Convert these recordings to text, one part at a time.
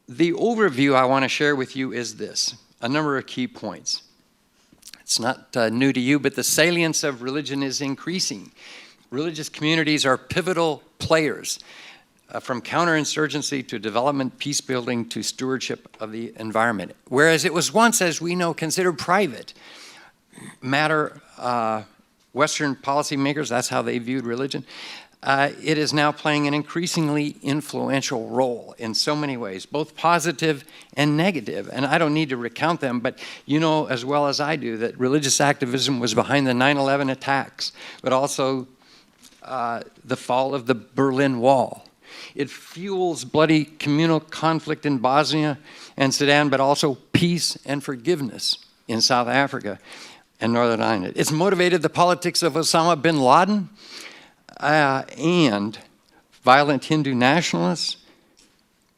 the overview I want to share with you is this, a number of key points. It's not new to you, but the salience of religion is increasing. Religious communities are pivotal players, from counterinsurgency to development, peace building to stewardship of the environment. Whereas it was once, as we know, considered private matter, Western policymakers, that's how they viewed religion. It is now playing an increasingly influential role in so many ways, both positive and negative. And I don't need to recount them, but you know as well as I do that religious activism was behind the 9/11 attacks, but also the fall of the Berlin Wall. It fuels bloody communal conflict in Bosnia and Sudan, but also peace and forgiveness in South Africa and Northern Ireland. It's motivated the politics of Osama bin Laden and violent Hindu nationalists,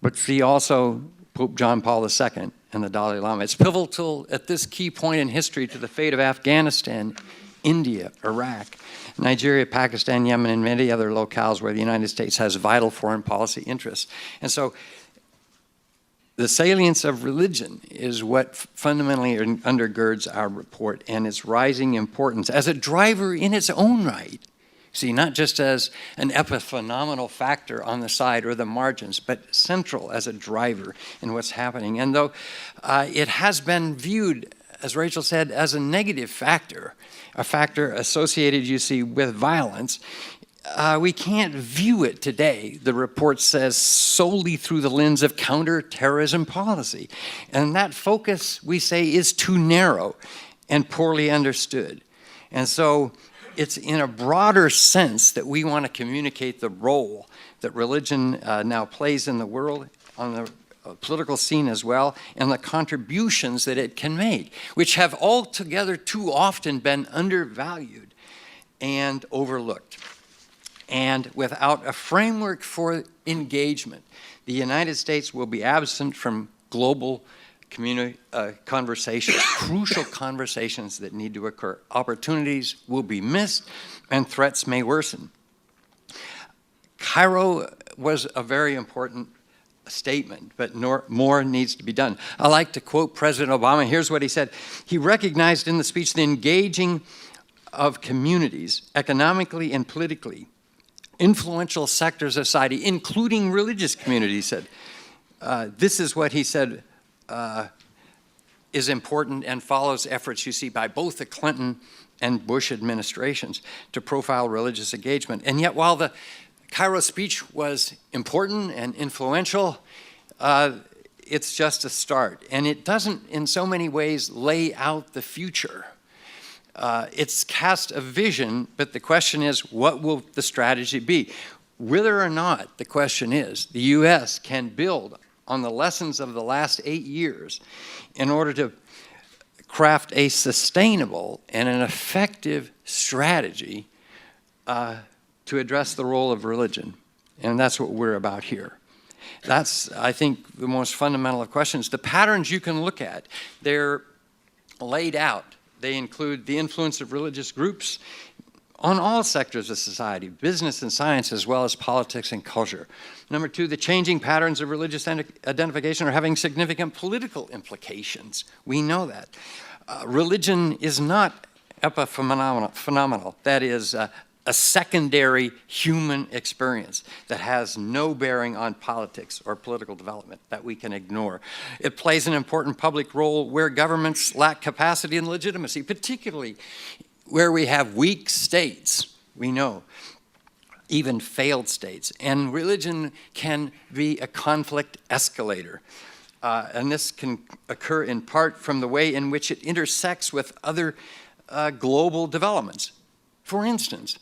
but see also Pope John Paul II and the Dalai Lama. It's pivotal at this key point in history to the fate of Afghanistan, India, Iraq, Nigeria, Pakistan, Yemen, and many other locales where the United States has vital foreign policy interests. And so the salience of religion is what fundamentally undergirds our report and its rising importance as a driver in its own right. See, not just as an epiphenomenal factor on the side or the margins, but central as a driver in what's happening. And though it has been viewed, as Rachel said, as a negative factor, a factor associated, you see, with violence, we can't view it today, the report says, solely through the lens of counterterrorism policy. And that focus, we say, is too narrow and poorly understood. And so it's in a broader sense that we want to communicate the role that religion now plays in the world, on the political scene as well, and the contributions that it can make, which have altogether too often been undervalued and overlooked. And without a framework for engagement, the United States will be absent from global community conversations, crucial conversations that need to occur. Opportunities will be missed and threats may worsen. Cairo was a very important statement, but more needs to be done. I like to quote President Obama. Here's what he said. He recognized in the speech the engaging of communities, economically and politically, influential sectors of society, including religious communities, said. This is what he said is important and follows efforts you see by both the Clinton and Bush administrations to profile religious engagement. And yet while the Cairo speech was important and influential, it's just a start. And it doesn't, in so many ways, lay out the future. It's cast a vision, but the question is, what will the strategy be? Whether or not, the question is, the U.S. can build on the lessons of the last 8 years in order to craft a sustainable and an effective strategy to address the role of religion. And that's what we're about here. That's, I think, the most fundamental of questions. The patterns you can look at, they're laid out. They include the influence of religious groups on all sectors of society, business and science, as well as politics and culture. Number two, the changing patterns of religious identification are having significant political implications. We know that. Religion is not epiphenomenal. That is a secondary human experience that has no bearing on politics or political development that we can ignore. It plays an important public role where governments lack capacity and legitimacy, particularly where we have weak states, we know, even failed states. And religion can be a conflict escalator. And this can occur in part from the way in which it intersects with other global developments. For instance,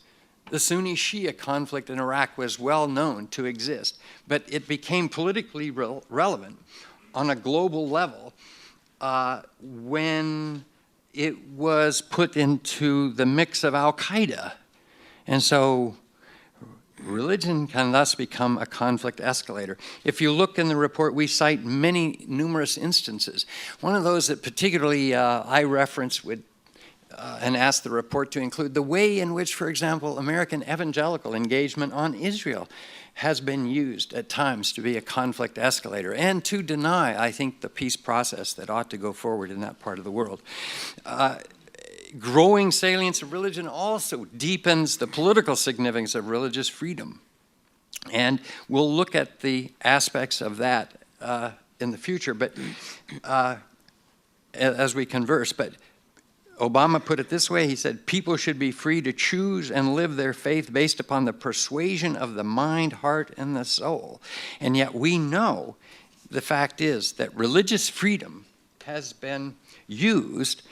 the Sunni-Shia conflict in Iraq was well known to exist, but it became politically relevant on a global level when it was put into the mix of Al-Qaeda. And so religion can thus become a conflict escalator. If you look in the report, we cite numerous instances. One of those that particularly I reference with and asked the report to include the way in which, for example, American evangelical engagement on Israel has been used at times to be a conflict escalator and to deny, I think, the peace process that ought to go forward in that part of the world. Growing salience of religion also deepens the political significance of religious freedom. And we'll look at the aspects of that in the future, but as we converse. But Obama put it this way. He said, people should be free to choose and live their faith based upon the persuasion of the mind, heart, and the soul. And yet we know the fact is that religious freedom has been used,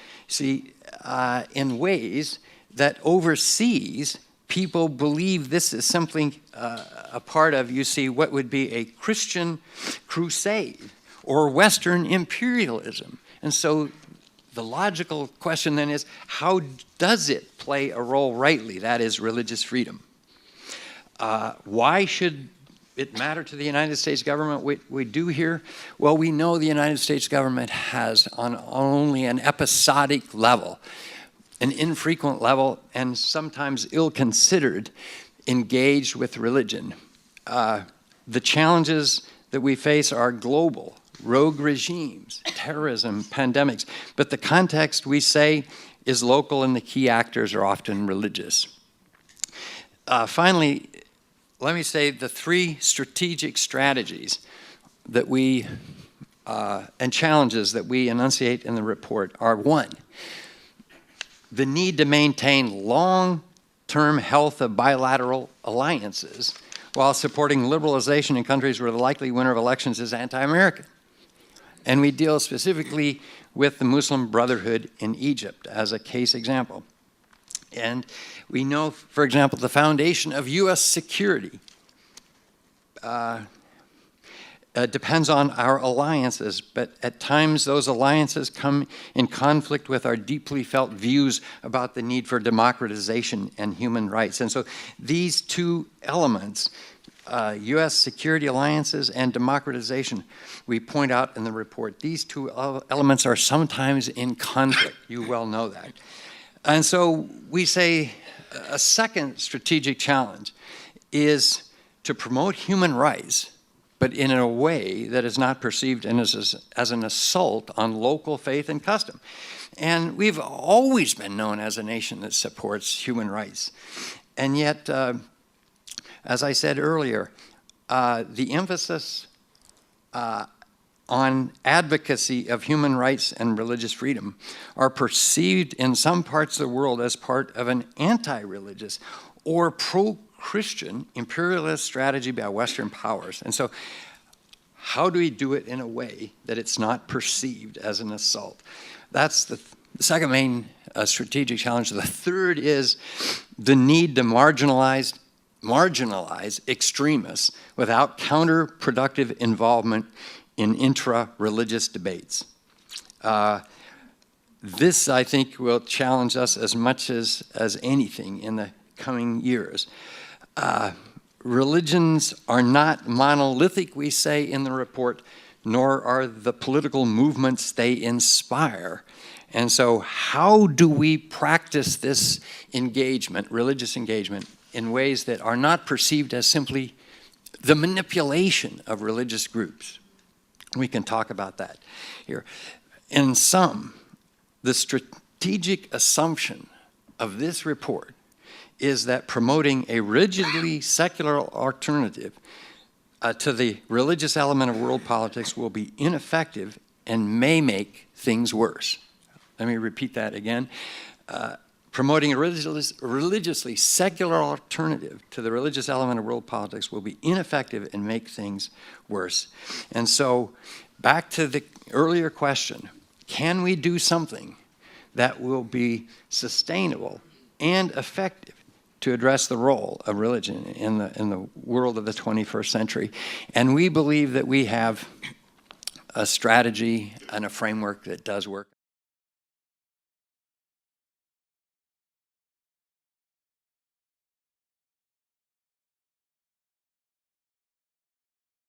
in ways that overseas people believe this is something a part of, what would be a Christian crusade or Western imperialism. And so the logical question then is, how does it play a role rightly? That is religious freedom. Why should it matter to the United States government? We do here. Well, we know the United States government has, on only an episodic level, an infrequent level, and sometimes ill-considered, engaged with religion. The challenges that we face are global. Rogue regimes, terrorism, pandemics. But the context, we say, is local, and the key actors are often religious. Finally, let me say the three strategic strategies that we, and challenges that we enunciate in the report are: one, the need to maintain long-term health of bilateral alliances while supporting liberalization in countries where the likely winner of elections is anti-American. And we deal specifically with the Muslim Brotherhood in Egypt as a case example. And we know, for example, the foundation of U.S. security depends on our alliances, but at times those alliances come in conflict with our deeply felt views about the need for democratization and human rights. And so these two elements, U.S. security alliances and democratization, we point out in the report, these two elements are sometimes in conflict. You well know that. And so we say a second strategic challenge is to promote human rights, but in a way that is not perceived as an assault on local faith and custom. And we've always been known as a nation that supports human rights. And yet, as I said earlier, the emphasis on advocacy of human rights and religious freedom are perceived in some parts of the world as part of an anti-religious or pro-Christian imperialist strategy by Western powers. And so how do we do it in a way that it's not perceived as an assault? That's the second main strategic challenge. The third is the need to marginalize extremists without counterproductive involvement in intra-religious debates. This, I think, will challenge us as much as anything in the coming years. Religions are not monolithic, we say in the report, nor are the political movements they inspire. And so how do we practice this engagement, religious engagement, in ways that are not perceived as simply the manipulation of religious groups? We can talk about that here. In sum, the strategic assumption of this report is that promoting a rigidly secular alternative to the religious element of world politics will be ineffective and may make things worse. Let me repeat that again. Promoting a religiously secular alternative to the religious element of world politics will be ineffective and make things worse. And so, back to the earlier question, can we do something that will be sustainable and effective to address the role of religion in the world of the 21st century? And we believe that we have a strategy and a framework that does work.